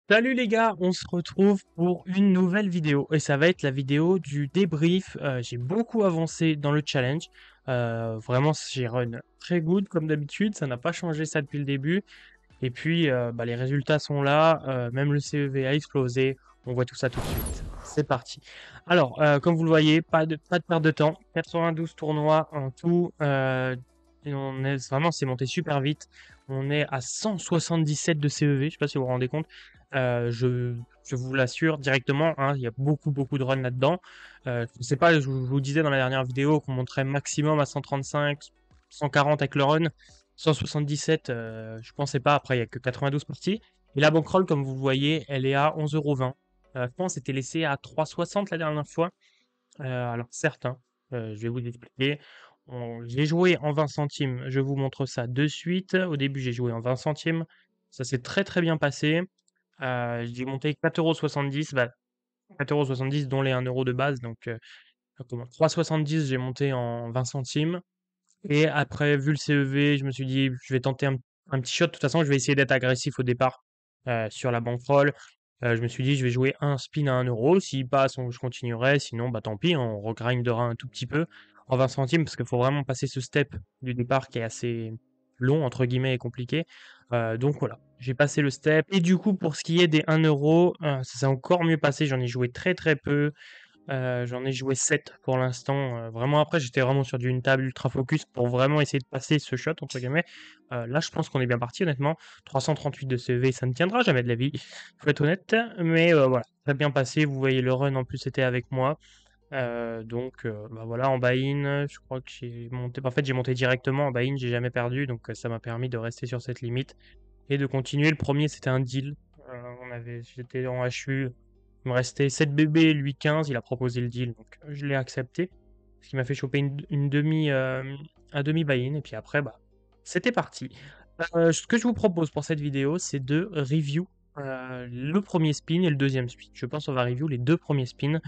Salut les gars, on se retrouve pour une nouvelle vidéo et ça va être la vidéo du débrief. J'ai beaucoup avancé dans le challenge. Vraiment, j'ai run très good comme d'habitude, ça n'a pas changé ça depuis le début. Et puis, les résultats sont là, même le CEV a explosé. On voit tout ça tout de suite. C'est parti. Alors, comme vous le voyez, pas de perte de temps. 92 tournois en tout. Et on est vraiment, c'est monté super vite. On est à 177 de CEV. Je sais pas si vous vous rendez compte. Je vous l'assure directement, hein, il y a beaucoup de runs là-dedans. Je sais pas, je vous disais dans la dernière vidéo qu'on montrait maximum à 135, 140 avec le run. 177, je pensais pas. Après, il y a que 92 parties. Et la bankroll, comme vous le voyez, elle est à 11,20 €. Je pense c'était laissé à 3,60 la dernière fois. Alors certes, hein, je vais vous expliquer. J'ai joué en 20 centimes. Je vous montre ça de suite. Au début, j'ai joué en 20 centimes. Ça s'est très bien passé. J'ai monté 4,70 €. Bah, 4,70 € dont les 1 € de base. Donc, 3,70 j'ai monté en 20 centimes. Et après, vu le CEV, je me suis dit, je vais tenter un petit shot. De toute façon, je vais essayer d'être agressif au départ sur la bankroll. Je me suis dit, je vais jouer un spin à 1 €. S'il passe, je continuerai. Sinon, bah tant pis, on regrindera un tout petit peu en 20 centimes parce qu'il faut vraiment passer ce step du départ qui est assez long, entre guillemets, et compliqué. Donc voilà, j'ai passé le step. Et du coup, pour ce qui est des 1 €, ça s'est encore mieux passé. J'en ai joué très peu. J'en ai joué 7 pour l'instant. Vraiment après, j'étais vraiment sur une table ultra focus pour vraiment essayer de passer ce shot entre guillemets. Là, je pense qu'on est bien parti honnêtement. 338 de CV, ça ne tiendra jamais de la vie, faut être honnête. Mais voilà, très bien passé. Vous voyez le run en plus était avec moi. Donc voilà, en buy-in, je crois que j'ai monté. En fait, j'ai monté directement en buy-in, j'ai jamais perdu, donc ça m'a permis de rester sur cette limite et de continuer. Le premier, c'était un deal. J'étais en HU. Il me restait 7 bébés, lui 15. Il a proposé le deal, donc je l'ai accepté. Ce qui m'a fait choper une demi, un demi buy-in. Et puis après, bah, c'était parti. Ce que je vous propose pour cette vidéo, c'est de review le premier spin et le deuxième spin. Je pense qu'on va review les deux premiers spins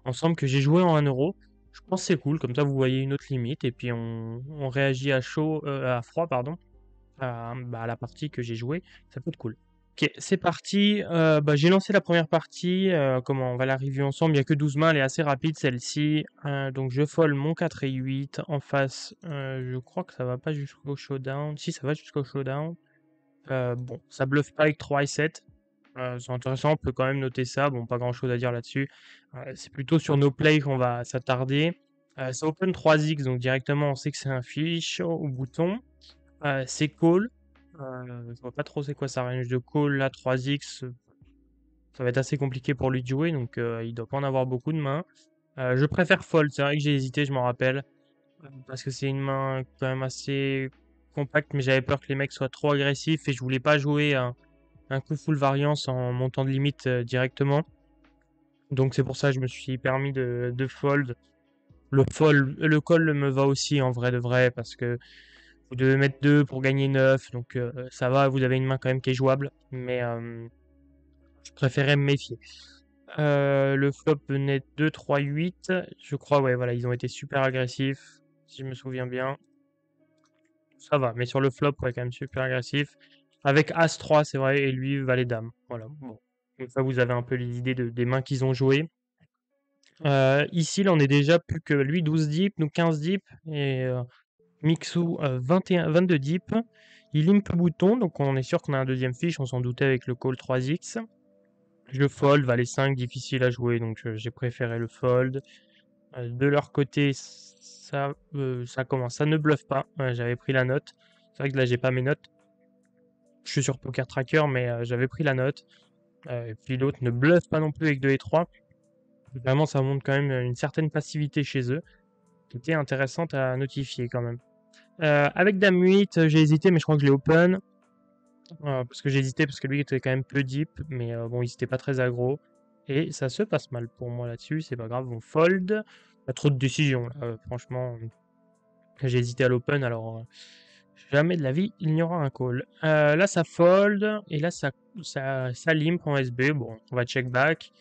ensemble que j'ai joué en 1 €. Je pense que c'est cool, comme ça vous voyez une autre limite et puis on réagit à chaud, à froid, pardon, à la partie que j'ai jouée. Ça peut être cool. Ok, c'est parti. J'ai lancé la première partie. Comment on va la review ensemble. Il n'y a que 12 mains, elle est assez rapide celle-ci. Donc je fold mon 4 et 8 en face. Je crois que ça va pas jusqu'au showdown. Si, ça va jusqu'au showdown. Bon, ça bluffe pas avec 3 et 7. C'est intéressant, on peut quand même noter ça. Bon, pas grand-chose à dire là-dessus. C'est plutôt sur nos plays qu'on va s'attarder. Ça open 3x, donc directement on sait que c'est un fish au bouton. C'est call. Je vois pas trop c'est quoi sa range de call là, 3x. Ça va être assez compliqué pour lui de jouer, donc il doit pas en avoir beaucoup de mains. Je préfère fold, c'est vrai que j'ai hésité, je m'en rappelle. Parce que c'est une main quand même assez compacte, mais j'avais peur que les mecs soient trop agressifs et je voulais pas jouer un coup full variance en montant de limite directement. Donc c'est pour ça que je me suis permis de fold. Le call me va aussi en vrai de vrai, parce que vous devez mettre 2 pour gagner 9, donc ça va, vous avez une main quand même qui est jouable, mais je préférais me méfier. Le flop venait 2, 3, 8. Je crois, ouais, voilà, ils ont été super agressifs, si je me souviens bien. Ça va, mais sur le flop, ouais, quand même super agressif. Avec As-3, c'est vrai, et lui, Valet-Dame. Voilà, bon. Comme ça, vous avez un peu les idées des mains qu'ils ont jouées. Ici, là, on est déjà plus que lui, 12 deep, nous 15 deep, et Mixou, 22 deep. Il limp bouton, donc on est sûr qu'on a un deuxième fiche, on s'en doutait avec le call 3x. Je fold, valet 5, difficile à jouer, donc j'ai préféré le fold. De leur côté, ça commence, ça ne bluffe pas. J'avais pris la note. C'est vrai que là, j'ai pas mes notes. Je suis sur Poker Tracker, mais j'avais pris la note. Et puis l'autre ne bluffe pas non plus avec 2 et 3. Vraiment, ça montre quand même une certaine passivité chez eux, qui était intéressante à notifier quand même. Avec Dame 8, j'ai hésité, mais je crois que je l'ai open. Parce que j'ai hésité, parce que lui était quand même peu deep, mais bon, il était pas très aggro. Et ça se passe mal pour moi là-dessus, c'est pas grave, on fold. Pas trop de décisions, là, franchement. J'ai hésité à l'open, alors jamais de la vie, il n'y aura un call. Là, ça fold, et là, ça limp en SB. Bon, on va check back.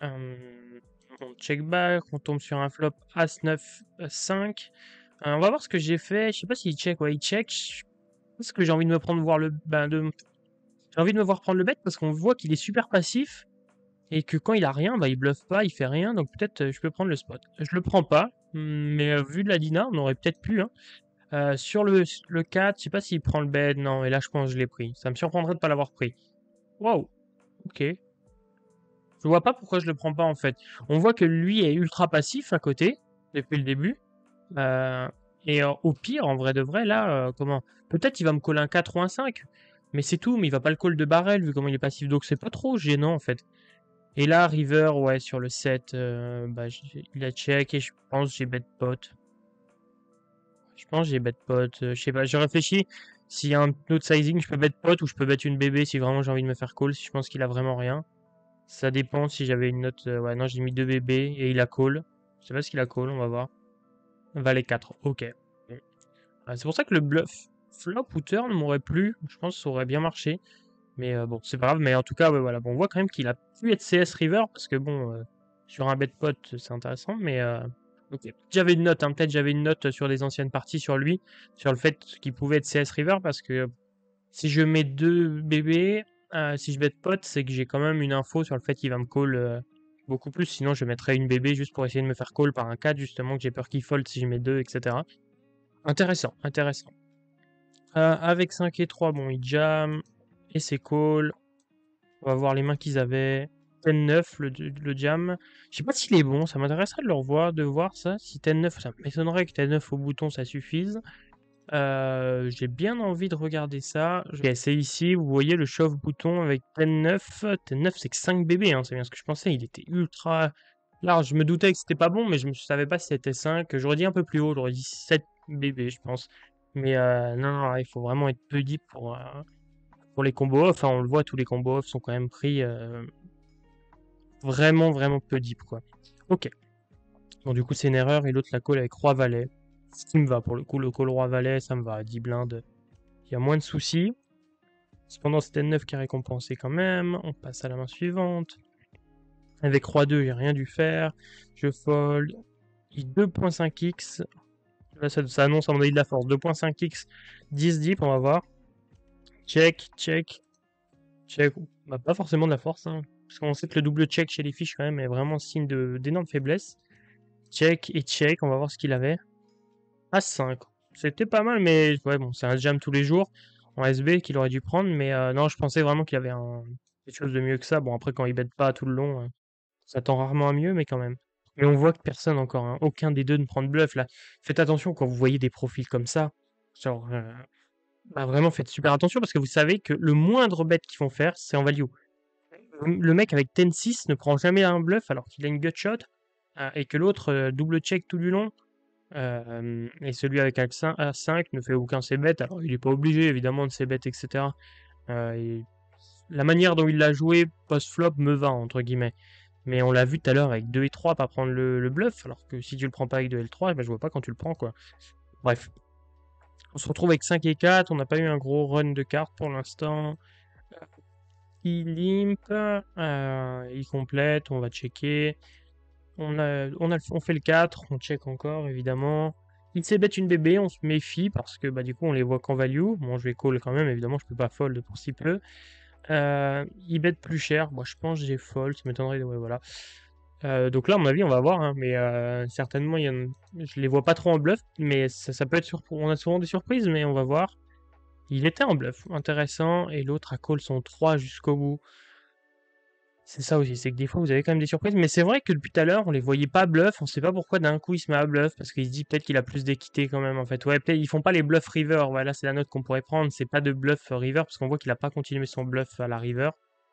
On check back, on tombe sur un flop As-9, 5. On va voir ce que j'ai fait. Je sais pas s'il check, ouais, il check. Est-ce que j'ai envie de me prendre voir J'ai envie de me voir prendre le bet parce qu'on voit qu'il est super passif et que quand il a rien, bah, il bluffe pas, il fait rien, donc peut-être, je peux prendre le spot. Je le prends pas, mais vu de la Dina, on aurait peut-être pu, hein. Sur le 4, je sais pas s'il prend le bet, non, et là je pense que je l'ai pris. Ça me surprendrait de pas l'avoir pris. Waouh! OK. Je vois pas pourquoi je le prends pas, en fait. On voit que lui est ultra passif à côté, depuis le début. Heu et au pire, en vrai de vrai, là, comment? Peut-être il va me coller un 4 ou un 5, mais c'est tout, mais il va pas le call de barrel vu comment il est passif, donc c'est pas trop gênant, en fait. Et là, river, ouais, sur le 7, bah, il a check et je pense que j'ai bet pot. Je pense que j'ai bet pot, je sais pas, je réfléchis. S'il y a un autre sizing, je peux bet pot ou je peux bet une bébé si vraiment j'ai envie de me faire call, si je pense qu'il a vraiment rien. Ça dépend si j'avais une note, ouais, non, j'ai mis 2 bébés et il a call. Je sais pas ce qu'il a call, on va voir. Valet 4, OK. C'est pour ça que le bluff flop ou turn m'aurait plu. Je pense que ça aurait bien marché. Mais bon, c'est pas grave. Mais en tout cas, ouais, voilà. Bon, on voit quand même qu'il a pu être CS river parce que bon, sur un bet pot, c'est intéressant. Mais ok. J'avais une note, hein. Peut-être j'avais une note sur des anciennes parties sur lui, sur le fait qu'il pouvait être CS river parce que si je mets 2 bébés, si je bet pot, c'est que j'ai quand même une info sur le fait qu'il va me call beaucoup plus. Sinon, je mettrais une bébé juste pour essayer de me faire call par un 4, justement, que j'ai peur qu'il fold si je mets 2, etc. Intéressant, intéressant. Avec 5 et 3, bon, il jam et c'est call. On va voir les mains qu'ils avaient. 10-9, le jam. Je sais pas s'il est bon, ça m'intéresserait de le revoir, de voir ça. Si 10-9, ça m'étonnerait que 10-9 au bouton ça suffise. J'ai bien envie de regarder ça. Ok, c'est ici, vous voyez le shove bouton avec 10-9. 10-9, c'est que 5 bébés, hein, c'est bien ce que je pensais. Il était ultra large. Je me doutais que c'était pas bon, mais je ne savais pas si c'était 5. J'aurais dit un peu plus haut, j'aurais dit 7 bébés, je pense. Mais non, non, il faut vraiment être peu deep pour les combos off. Hein, on le voit, tous les combos off sont quand même pris vraiment, vraiment peu deep, quoi. Ok. Bon, du coup, c'est une erreur et l'autre la call avec Roi-Valet. Ce qui me va pour le coup, le call Roi-Valet, ça me va. 10 blindes, il y a moins de soucis. Cependant, c'était 9 qui est récompensé quand même. On passe à la main suivante. Avec Roi-2, j'ai rien dû faire. Je fold. Il 2.5x. Là, ça annonce à mon avis de la force. 2.5x, 10 deep, on va voir. Check, check, check. Bah, pas forcément de la force, hein. Parce qu'on sait que le double check chez les fiches, quand même, est vraiment signe d'énorme faiblesse. Check et check, on va voir ce qu'il avait. As-5. C'était pas mal, mais ouais, bon, c'est un jam tous les jours en SB qu'il aurait dû prendre. Mais non, je pensais vraiment qu'il y avait quelque chose de mieux que ça. Bon, après, quand il bête pas tout le long, ça tend rarement à mieux, mais quand même. Mais on voit que personne encore, hein, aucun des deux ne prend de bluff là. Faites attention quand vous voyez des profils comme ça. Genre, bah, vraiment, faites super attention parce que vous savez que le moindre bet qu'ils vont faire, c'est en value. Le mec avec 10-6 ne prend jamais un bluff alors qu'il a une gutshot et que l'autre double check tout du long. Et celui avec A5 ne fait aucun c-bet. Alors, il n'est pas obligé, évidemment, de c-bet, etc. Et la manière dont il l'a joué post-flop me va, entre guillemets. Mais on l'a vu tout à l'heure avec 2 et 3 pas prendre le bluff, alors que si tu le prends pas avec 2 et 3, ben, je vois pas quand tu le prends, quoi. Bref. On se retrouve avec 5 et 4, on n'a pas eu un gros run de cartes pour l'instant. Il limp, il complète, on va checker. On fait le 4, on check encore, évidemment. Il sait bet une bébé, on se méfie parce que bah, du coup on les voit qu'en value. Bon, je vais call quand même, évidemment, je peux pas fold pour si peu. Il bet plus cher. Moi, je pense que j'ai fold, ça m'étonnerait de. Ouais, voilà. Donc là, à mon avis, on va voir, hein, mais certainement, je les vois pas trop en bluff, mais ça peut être on a souvent des surprises, mais on va voir. Il était en bluff, intéressant, et l'autre a call son 3 jusqu'au bout. C'est ça aussi, c'est que des fois vous avez quand même des surprises, mais c'est vrai que depuis tout à l'heure on les voyait pas bluff, on sait pas pourquoi d'un coup il se met à bluff, parce qu'il se dit peut-être qu'il a plus d'équité quand même en fait. Ouais, peut-être ils font pas les bluffs river, voilà c'est la note qu'on pourrait prendre, c'est pas de bluff river, parce qu'on voit qu'il a pas continué son bluff à la river.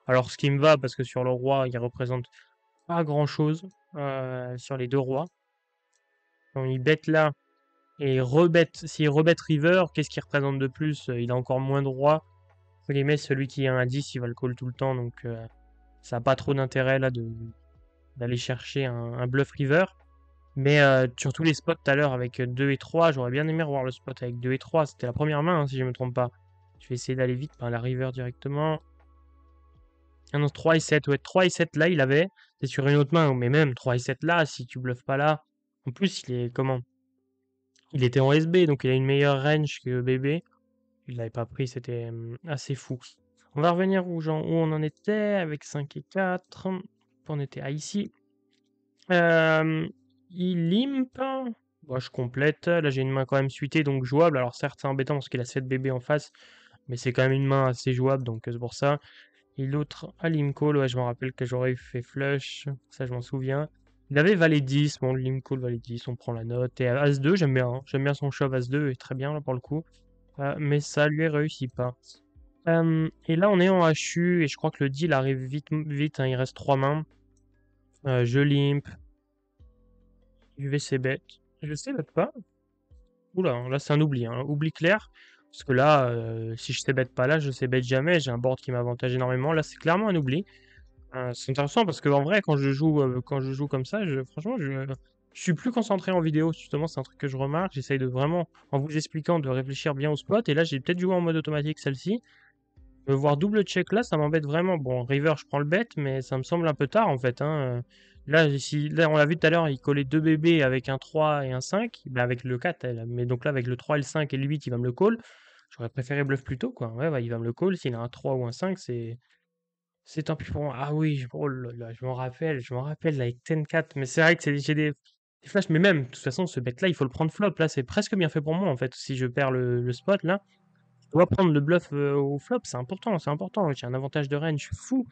Alors ce qui me va, parce que sur le roi il représente pas grand chose sur les deux rois. Donc il bet là, et il rebet, s'il rebet river, qu'est-ce qu'il représente de plus? Il a encore moins de rois. Les met celui qui a un 10, il va le call tout le temps, donc ça n'a pas trop d'intérêt là d'aller chercher un bluff river. Mais sur tous les spots tout à l'heure avec 2 et 3, j'aurais bien aimé revoir le spot avec 2 et 3. C'était la première main, hein, si je me trompe pas. Je vais essayer d'aller vite par la river directement. Ah non, 3 et 7. Ouais, 3 et 7 là, il avait. C'est sur une autre main, mais même 3 et 7 là, si tu bluffes pas là. En plus, il est comment? Il était en SB, donc il a une meilleure range que BB. Il l'avait pas pris, c'était assez fou. On va revenir où on en était avec 5 et 4. On était à ici. Il limp. Bon, je complète. Là, j'ai une main quand même suitée, donc jouable. Alors certes, c'est embêtant parce qu'il a 7 bébés en face, mais c'est quand même une main assez jouable, donc c'est pour ça. Et l'autre à Limcall, ouais, je me rappelle que j'aurais fait flush, ça je m'en souviens. Il avait valet 10, bon, Limcall, valet 10, on prend la note. Et As-2, j'aime bien, hein. J'aime bien son shove As-2, il est très bien là pour le coup. Mais ça lui réussit pas. Et là, on est en HU, et je crois que le deal arrive vite, vite, hein, il reste 3 mains. Je limp, UVC bet. Je sais pas. Oula, là c'est un oubli, hein. Oubli clair. Parce que là, si je sais bet pas là, je sais bet jamais. J'ai un board qui m'avantage énormément. Là, c'est clairement un oubli. C'est intéressant parce que en vrai, quand je joue comme ça, franchement, je suis plus concentré en vidéo. Justement, c'est un truc que je remarque. J'essaye de vraiment, en vous expliquant, de réfléchir bien au spot. Et là, j'ai peut-être joué en mode automatique celle-ci. Me voir double check là, ça m'embête vraiment. Bon, river, je prends le bet, mais ça me semble un peu tard en fait, hein. Là, là, on l'a vu tout à l'heure, il collait deux bébés avec un 3 et un 5. Ben, avec le 4, mais donc là, avec le 3 et le 5 et le 8, il va me le call. J'aurais préféré bluff plus tôt, quoi. Ouais, il va me le call. S'il a un 3 ou un 5, c'est tant pis pour moi. Ah oui, oh là là, je m'en rappelle avec 10-4. Mais c'est vrai que j'ai des flashs, mais même, de toute façon, ce bet-là, il faut le prendre flop. Là, c'est presque bien fait pour moi, en fait. Si je perds le spot, là, je dois prendre le bluff au flop, c'est important, c'est important. J'ai un avantage de range fou.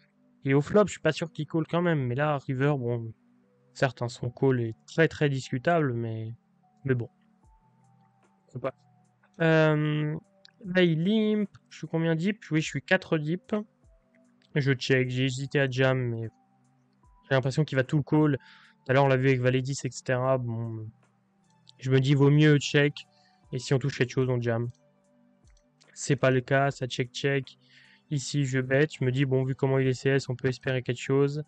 Et au flop, je suis pas sûr qu'il call quand même. Mais là, river, bon, certes, hein, son call est très très discutable, mais bon, c'est pas. Là, il limp. Je suis combien deep? Oui, je suis 4 deep. Je check, j'ai hésité à jam, mais j'ai l'impression qu'il va tout call. Tout à l'heure, on l'a vu avec Valet 10, etc. Bon, je me dis, vaut mieux check. Et si on touche quelque chose, on jam. C'est pas le cas, ça check. Ici, je bet. Je me dis, bon, vu comment il est CS, on peut espérer quelque chose.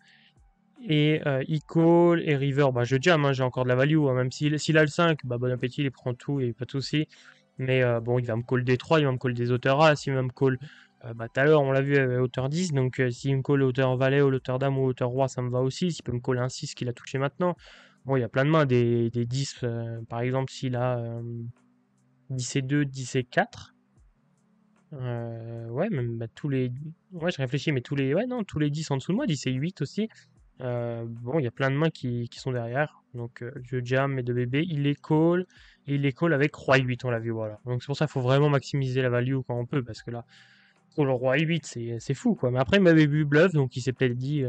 Et il call et river, bah, je jam, hein, j'ai encore de la value. Hein, même s'il a le 5, bah, bon appétit, il prend tout et pas de souci. Mais bon, il va me call des 3, il va me call des hauteurs A. S'il va me call, bah, tout à l'heure, on l'a vu avec hauteur 10. Donc, s'il me call hauteur valet, ou hauteur dame ou hauteur roi, ça me va aussi. S'il peut me coller un 6 qu'il a touché maintenant. Bon, il y a plein de mains, des 10. Par exemple, s'il a 10 et 2, 10 et 4. Ouais, même bah, tous les. Ouais, je réfléchis, mais tous les. Ouais, non, tous les 10 en dessous de moi, 10 et 8 aussi. Bon, il y a plein de mains qui sont derrière. Donc, je jam mes deux bébés. Il les call. Et il les call avec roi 8, on l'a vu, voilà. Donc, c'est pour ça qu'il faut vraiment maximiser la value quand on peut. Parce que là, pour le roi 8, c'est fou, quoi. Mais après, il m'avait vu bluff. Donc, il s'est peut-être dit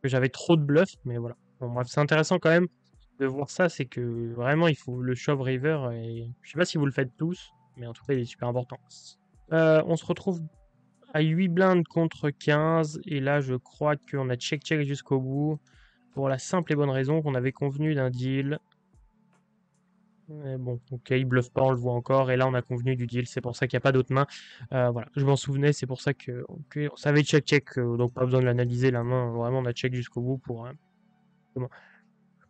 que j'avais trop de bluff. Mais voilà. Bon, bref, c'est intéressant quand même de voir ça. C'est que vraiment, il faut le shove river. Et je sais pas si vous le faites tous. Mais en tout cas, il est super important. On se retrouve à 8 blindes contre 15. Et là, je crois qu'on a check jusqu'au bout. Pour la simple et bonne raison qu'on avait convenu d'un deal. Mais bon, ok, il bluffe pas, on le voit encore. Et là, on a convenu du deal. C'est pour ça qu'il n'y a pas d'autres mains. Voilà, je m'en souvenais. C'est pour ça on savait check. Donc, pas besoin de l'analyser la main. Vraiment, on a check jusqu'au bout pour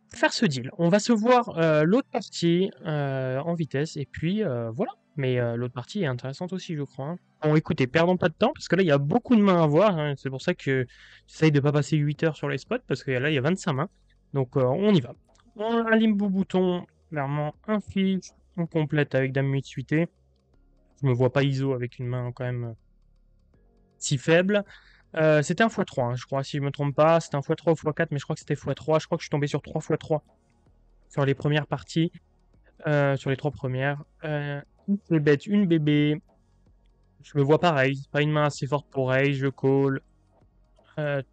faire ce deal. On va se voir l'autre partie en vitesse et puis voilà. Mais l'autre partie est intéressante aussi, je crois, hein. Bon, écoutez, perdons pas de temps parce que là, il y a beaucoup de mains à voir, hein. C'est pour ça que j'essaye de pas passer 8 heures sur les spots parce que là, il y a 25 mains. Donc on y va. On a un limbo bouton, clairement un fiche, on complète avec dame 8 suité. Je me vois pas ISO avec une main quand même si faible. C'était un x3, hein, je crois, si je me trompe pas. C'était un x3 ou x4, mais je crois que c'était x3. Je crois que je suis tombé sur 3 x3 sur les premières parties, sur les 3 premières. Une bête, une bébé. Je me vois pareil, pas une main assez forte pour raise, je call.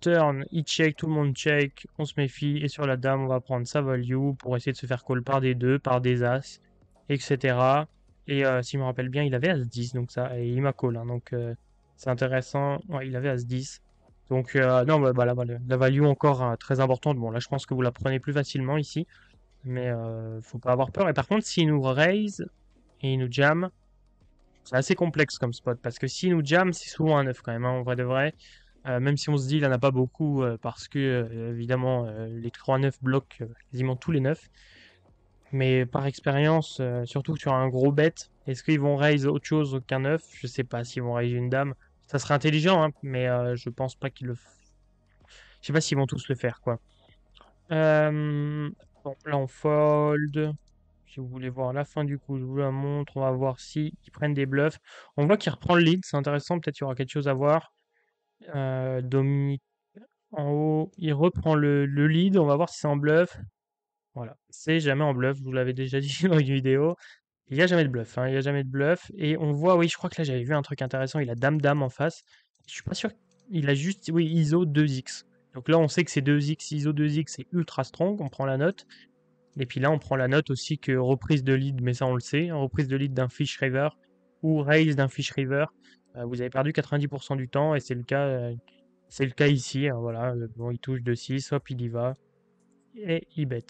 Turn, il check, tout le monde check, on se méfie. Et sur la dame, on va prendre sa value pour essayer de se faire call par des 2, par des as, etc. Et s'il me rappelle bien, il avait as 10, donc ça, et il m'a call, hein, donc c'est intéressant. Ouais, il avait as 10. Donc, non, bah, la value encore très importante. Bon, là, je pense que vous la prenez plus facilement ici. Mais faut pas avoir peur. Et par contre, s'il nous raise et il nous jam, c'est assez complexe comme spot. Parce que s'il nous jam, c'est souvent un 9 quand même, hein, en vrai de vrai. Même si on se dit il en a pas beaucoup, parce que évidemment les 3-9 bloquent quasiment tous les 9. Mais par expérience, surtout sur un gros bet, est-ce qu'ils vont raise autre chose qu'un 9? Je sais pas s'ils vont raise une dame. Ça serait intelligent, hein, mais je pense pas qu'ils le je sais pas s'ils vont tous le faire, quoi. Bon, là on fold. si vous voulez voir la fin du coup, je vous la montre. On va voir si ils prennent des bluffs. On voit qu'il reprend le lead, c'est intéressant. Peut-être qu'il y aura quelque chose à voir. Dominique en haut, il reprend le lead. On va voir si c'est en bluff. Voilà, c'est jamais en bluff. Je vous l'avais déjà dit dans une vidéo. Il n'y a jamais de bluff, hein, il n'y a jamais de bluff. Et on voit, oui, je crois que là j'avais vu un truc intéressant. Il a dame-dame en face. Je suis pas sûr. Il a juste, oui, ISO 2x. Donc là, on sait que c'est 2x, ISO 2x, c'est ultra strong. On prend la note. Et puis là, on prend la note aussi que reprise de lead, mais ça on le sait, reprise de lead d'un fish river ou raise d'un fish river. Vous avez perdu 90% du temps et c'est le cas ici. Hein, voilà, bon, il touche de 6, hop, il y va et il bet.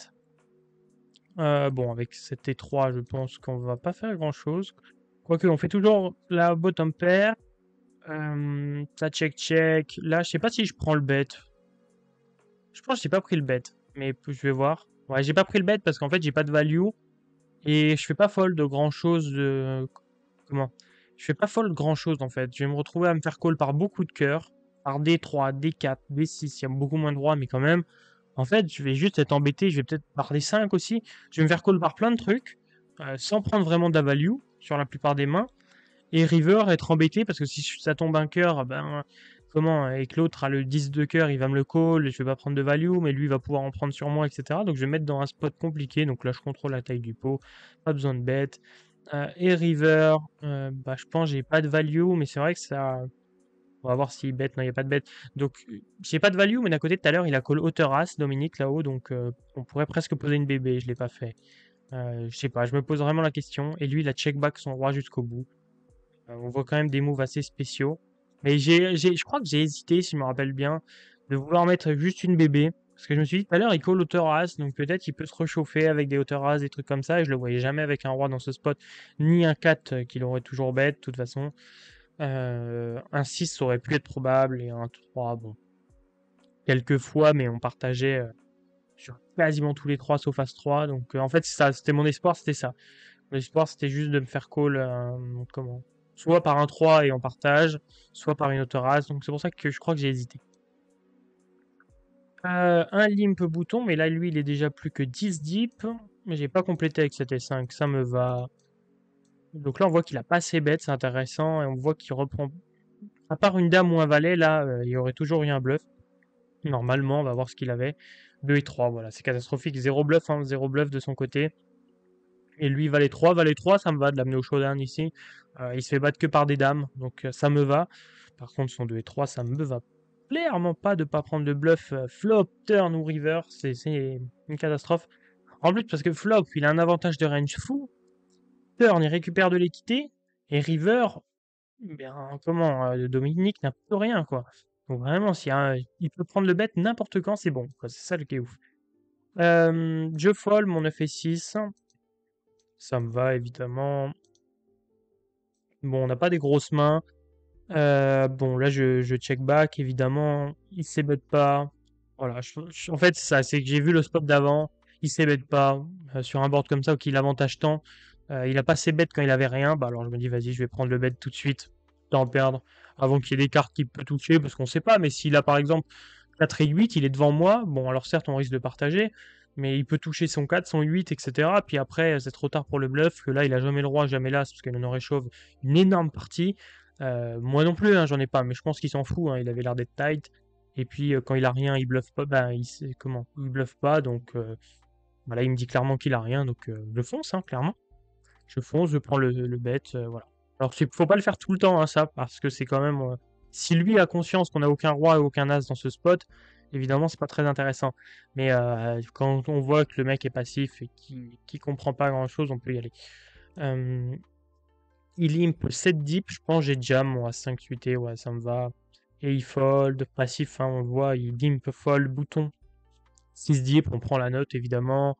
Bon, avec cet T3, je pense qu'on va pas faire grand-chose. Quoique, on fait toujours la bottom pair. Ça check. Là, je sais pas si je prends le bet. Je pense que j'ai pas pris le bet, mais je vais voir. Ouais, j'ai pas pris le bet parce qu'en fait, j'ai pas de value et je fais pas fold de grand-chose de... Comment? Je fais pas fold grand-chose en fait. Je vais me retrouver à me faire call par beaucoup de cœurs, par D3, D4, D6. Il y a beaucoup moins de droits, mais quand même. En fait, je vais juste être embêté. Je vais peut-être par D5 aussi. Je vais me faire call par plein de trucs, sans prendre vraiment de la value sur la plupart des mains. Et river être embêté parce que si ça tombe un cœur, ben comment? Et que l'autre a le 10 de cœur, il va me le call, et je vais pas prendre de value, mais lui va pouvoir en prendre sur moi, etc. Donc je vais me mettre dans un spot compliqué. Donc là, je contrôle la taille du pot, pas besoin de bet. Et river, bah, je pense que j'ai pas de value, mais c'est vrai que ça. On va voir s'il bet. Non, il n'y a pas de bet. Donc, j'ai pas de value, mais d'un côté, tout à l'heure, il a call hauteur as, Dominique, là-haut. Donc, on pourrait presque poser une bébé. Je l'ai pas fait. Je sais pas, je me pose vraiment la question. Et lui, il a check back son roi jusqu'au bout. On voit quand même des moves assez spéciaux. Mais je crois que j'ai hésité, si je me rappelle bien, de vouloir mettre juste une bébé. Parce que je me suis dit tout à l'heure, il call hauteur as, donc peut-être il peut se réchauffer avec des hauteurs as, des trucs comme ça. Et je le voyais jamais avec un roi dans ce spot, ni un 4 qu'il aurait toujours bet, de toute façon. Un 6 ça aurait pu être probable, et un 3, bon, quelques fois, mais on partageait sur quasiment tous les 3 sauf as 3. Donc en fait, ça, c'était mon espoir, c'était ça. L'espoir, c'était juste de me faire call, comment? Soit par un 3 et on partage, soit par une auto as. Donc c'est pour ça que je crois que j'ai hésité. Un limp bouton, mais là, lui, il est déjà plus que 10 deep. Mais j'ai pas complété avec cet S5, ça me va. Donc là, on voit qu'il a pas assez bête, c'est intéressant. Et on voit qu'il reprend. À part une dame ou un valet, là, il y aurait toujours eu un bluff. Normalement, on va voir ce qu'il avait. 2 et 3, voilà, c'est catastrophique. Zéro bluff, hein, zéro bluff de son côté. Et lui, valet 3, ça me va de l'amener au showdown ici. Il se fait battre que par des dames, donc ça me va. Par contre, son 2 et 3, ça me va clairement pas de pas prendre de bluff flop, turn ou river. C'est une catastrophe. En plus, parce que flop, il a un avantage de range fou. Turn, il récupère de l'équité. Et river, bien, comment, Dominique n'a plus rien, quoi. Donc vraiment, il peut prendre le bet n'importe quand, c'est bon, quoi. C'est ça le qui est ouf. Je fold mon 9 et 6. Ça me va, évidemment. Bon, on n'a pas des grosses mains. Bon, là, je check back, évidemment. Il s'ébête pas. Voilà, en fait, c'est ça, c'est que j'ai vu le spot d'avant. Il s'ébête pas. Sur un board comme ça, où il avantage tant. Il a pas ses bêtes quand il avait rien. Bah, alors je me dis, vas-y, je vais prendre le bet tout de suite. D'en perdre. Avant qu'il y ait des cartes qu'il peut toucher, parce qu'on sait pas. Mais s'il a, par exemple, 4 et 8, il est devant moi. Bon, alors certes, on risque de partager. Mais il peut toucher son 4, son 8, etc. Puis après, c'est trop tard pour le bluff. Que là, il a jamais le roi, jamais l'as, parce qu'il en aurait chauve une énorme partie. Moi non plus, hein, j'en ai pas, mais je pense qu'il s'en fout. Hein, il avait l'air d'être tight. Et puis quand il a rien, il bluffe pas. Ben, il sait comment. Il bluffe pas, donc voilà, il me dit clairement qu'il a rien, donc je fonce, hein, clairement. Je fonce, je prends le bet, voilà. Alors faut pas le faire tout le temps, hein, ça, parce que c'est quand même. Si lui a conscience qu'on a aucun roi et aucun as dans ce spot, évidemment, c'est pas très intéressant. Mais quand on voit que le mec est passif et qui comprend pas grand chose, on peut y aller. Il limp 7 deep, je pense j'ai jam, moi, 5 suité, ouais, ça me va. Et il fold, passif, hein, on le voit, il limp, fold, bouton. 6 deep, on prend la note, évidemment.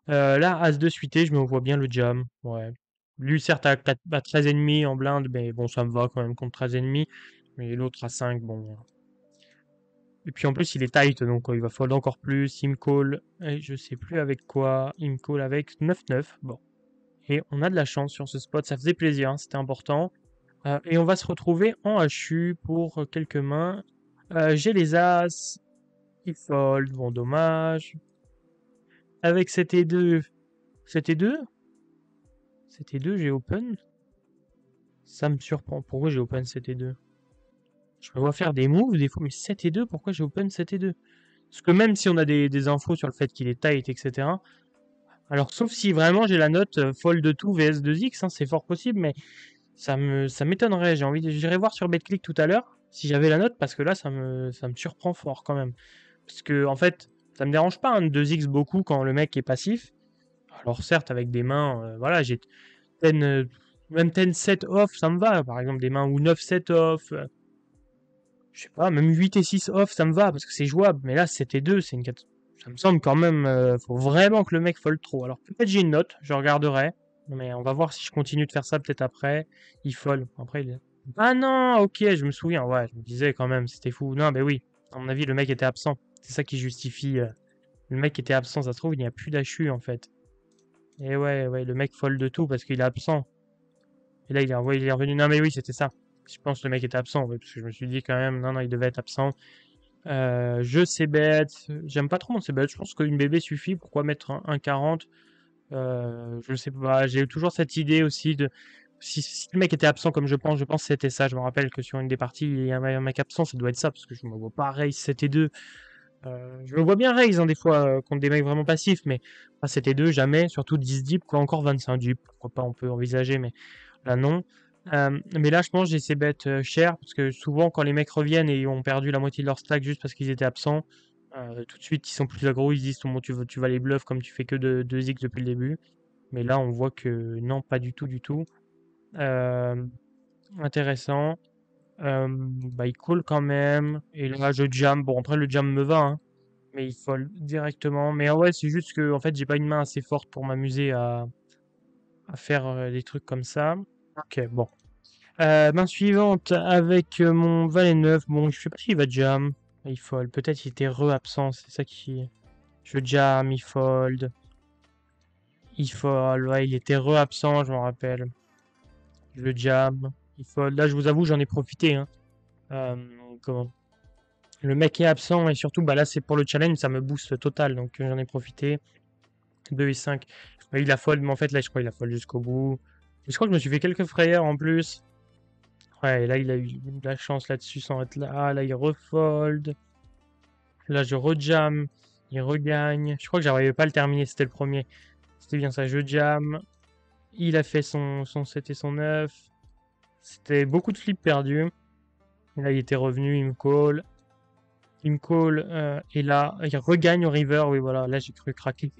Là, as de suité, je me vois bien le jam, ouais. Lui, certes, à 13,5 en blinde, mais bon, ça me va quand même contre 13,5. Mais l'autre à 5, bon. Et puis en plus, il est tight, donc il va fold encore plus. Il me call, et je sais plus avec quoi. Il me call avec 9-9, bon. Et on a de la chance sur ce spot, ça faisait plaisir, hein, c'était important. Et on va se retrouver en HU pour quelques mains. J'ai les As, il fold, bon dommage. Avec cet E2, CT2, j'ai open. Ça me surprend. Pourquoi j'ai open CT2? Je me vois faire des moves des fois, mais 7 et 2, pourquoi j'ai open 7 et 2? Parce que même si on a des infos sur le fait qu'il est tight, etc. Alors, sauf si vraiment j'ai la note fold 2 vs 2x, hein, c'est fort possible, mais ça m'étonnerait. J'irai voir sur BetClick tout à l'heure si j'avais la note, parce que là, ça me surprend fort quand même. Parce que, en fait, ça me dérange pas, hein, 2x beaucoup quand le mec est passif. Alors, certes, avec des mains, voilà, j'ai 10, même 10-7 off, ça me va. Par exemple, des mains ou 9-7 off. Je sais pas, même 8 et 6 off, ça me va, parce que c'est jouable. Mais là, 7 et 2, c'est une ça me semble quand même, faut vraiment que le mec fold trop. Alors peut-être j'ai une note, je regarderai. Mais on va voir si je continue de faire ça peut-être après. Il fold. Après, ah non, ok, je me souviens. Ouais, je me disais quand même, c'était fou. Non, mais oui, à mon avis, le mec était absent. C'est ça qui justifie. Le mec était absent, ça se trouve, il n'y a plus d'HU en fait. Et ouais, ouais, le mec fold de tout parce qu'il est absent. Et là, il est revenu. Non, mais oui, c'était ça. Je pense que le mec était absent, ouais, parce que je me suis dit quand même, non, non, il devait être absent. Je sais bête. J'aime pas trop mon c'est bête. Je pense qu'une bébé suffit. Pourquoi mettre un 40? Je sais pas. J'ai eu toujours cette idée aussi de. Si le mec était absent comme je pense que c'était ça. Je me rappelle que sur une des parties, il y a un mec absent, ça doit être ça, parce que je me vois pas raise 7 et 2. Je me vois bien raise, hein, des fois, contre des mecs vraiment passifs, mais pas 7 et 2, jamais. Surtout 10 deep, quoi. Encore 25 deep. Pourquoi pas, on peut envisager, mais là, non. Mais là, je pense que j'ai ces bêtes chères, parce que souvent, quand les mecs reviennent et ont perdu la moitié de leur stack juste parce qu'ils étaient absents, tout de suite, ils sont plus aggro, ils se disent, bon, tu vas les bluffs comme tu fais que 2x depuis le début. Mais là, on voit que non, pas du tout, du tout. Euh, Intéressant. Bah, il call quand même. Et là, je jam. Bon, après, le jam me va, hein, mais il fold directement. Mais ouais, c'est juste que, en fait, j'ai pas une main assez forte pour m'amuser à faire des trucs comme ça. Ok, bon. Main suivante avec mon valet 9. Bon, je sais pas s'il va jam. Il fold. Peut-être il était re-absent. C'est ça qui. Je jam, il fold. Il fold. Ouais, il était re-absent, je m'en rappelle. Je jam. Il fold. Là, je vous avoue, j'en ai profité, hein. Euh, Comment? Le mec est absent et surtout, bah là, c'est pour le challenge. Ça me booste total. Donc, j'en ai profité. 2 et 5. Il a fold, mais en fait, là, je crois qu'il a fold jusqu'au bout. Je crois que je me suis fait quelques frayeurs en plus. Ouais, et là, il a eu de la chance là-dessus sans être là. Ah, là, il refold. Là, je rejam. Il regagne. Je crois que j'arrivais pas à le terminer. C'était le premier. C'était bien ça. Je jam. Il a fait son 7 et son 9. C'était beaucoup de flips perdus. Là, il était revenu. Il me call. Il me call. Et là, il regagne au river. Oui, voilà. Là, j'ai cru craquer.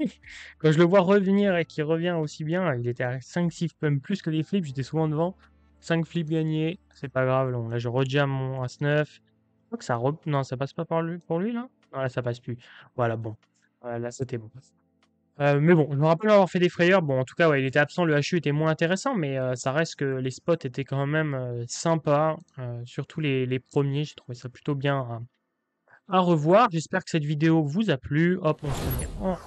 Quand je le vois revenir et qu'il revient aussi bien, il était à 5-6 même plus que les flips. J'étais souvent devant. 5 flips gagnés. C'est pas grave. Là, je rejam mon As-9. Je crois que ça non, ça passe pas par lui, pour lui, là? Non, là, ça passe plus. Voilà, bon. Là, c'était bon. Mais bon, je me rappelle avoir fait des frayeurs. Bon, en tout cas, ouais, il était absent, le HU était moins intéressant, mais ça reste que les spots étaient quand même sympas. Surtout les premiers, j'ai trouvé ça plutôt bien à revoir. J'espère que cette vidéo vous a plu. Hop, on se met en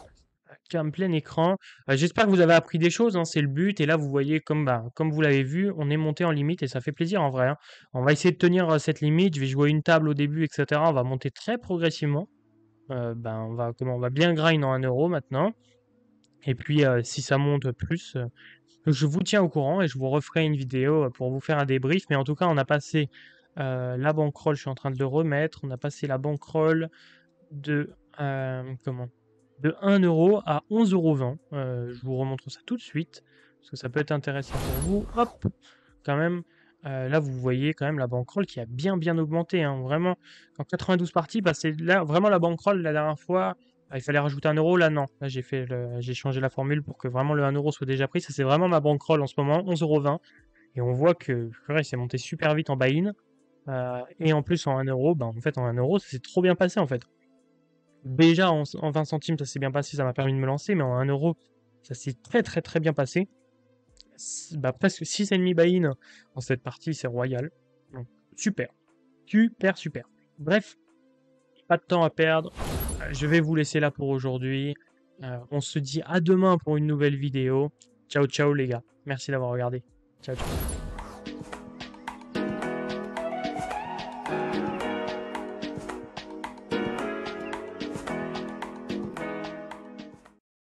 cam plein écran. J'espère que vous avez appris des choses, hein, c'est le but. Et là, vous voyez, comme vous l'avez vu, on est monté en limite et ça fait plaisir en vrai, hein. On va essayer de tenir cette limite. Je vais jouer une table au début, etc. On va monter très progressivement. On va bien grind en 1 euro maintenant. Et puis, si ça monte plus, je vous tiens au courant et je vous referai une vidéo pour vous faire un débrief. Mais en tout cas, on a passé la bankroll, je suis en train de le remettre. On a passé la bankroll de, comment? De 1 euro à 11,20 €. Je vous remontre ça tout de suite, parce que ça peut être intéressant pour vous. Hop, quand même. Là, vous voyez quand même la bankroll qui a bien augmenté, hein, vraiment. En 92 parties, bah, c'est là vraiment la bankroll la dernière fois. Il fallait rajouter 1 euro, là non. Là, j'ai changé la formule pour que vraiment le 1 euro soit déjà pris. Ça, c'est vraiment ma bankroll en ce moment, 11,20 €. Et on voit que purée, c'est monté super vite en buy-in. Et en plus, en 1 euro, bah, en fait, en 1 euro, ça s'est trop bien passé en fait. Déjà en 20 centimes, ça s'est bien passé, ça m'a permis de me lancer, mais en 1 euro, ça s'est très bien passé. Bah, presque 6,5 buy-in en cette partie, c'est royal. Donc, super. Super. Bref, pas de temps à perdre. Je vais vous laisser là pour aujourd'hui. On se dit à demain pour une nouvelle vidéo. Ciao les gars. Merci d'avoir regardé. Ciao.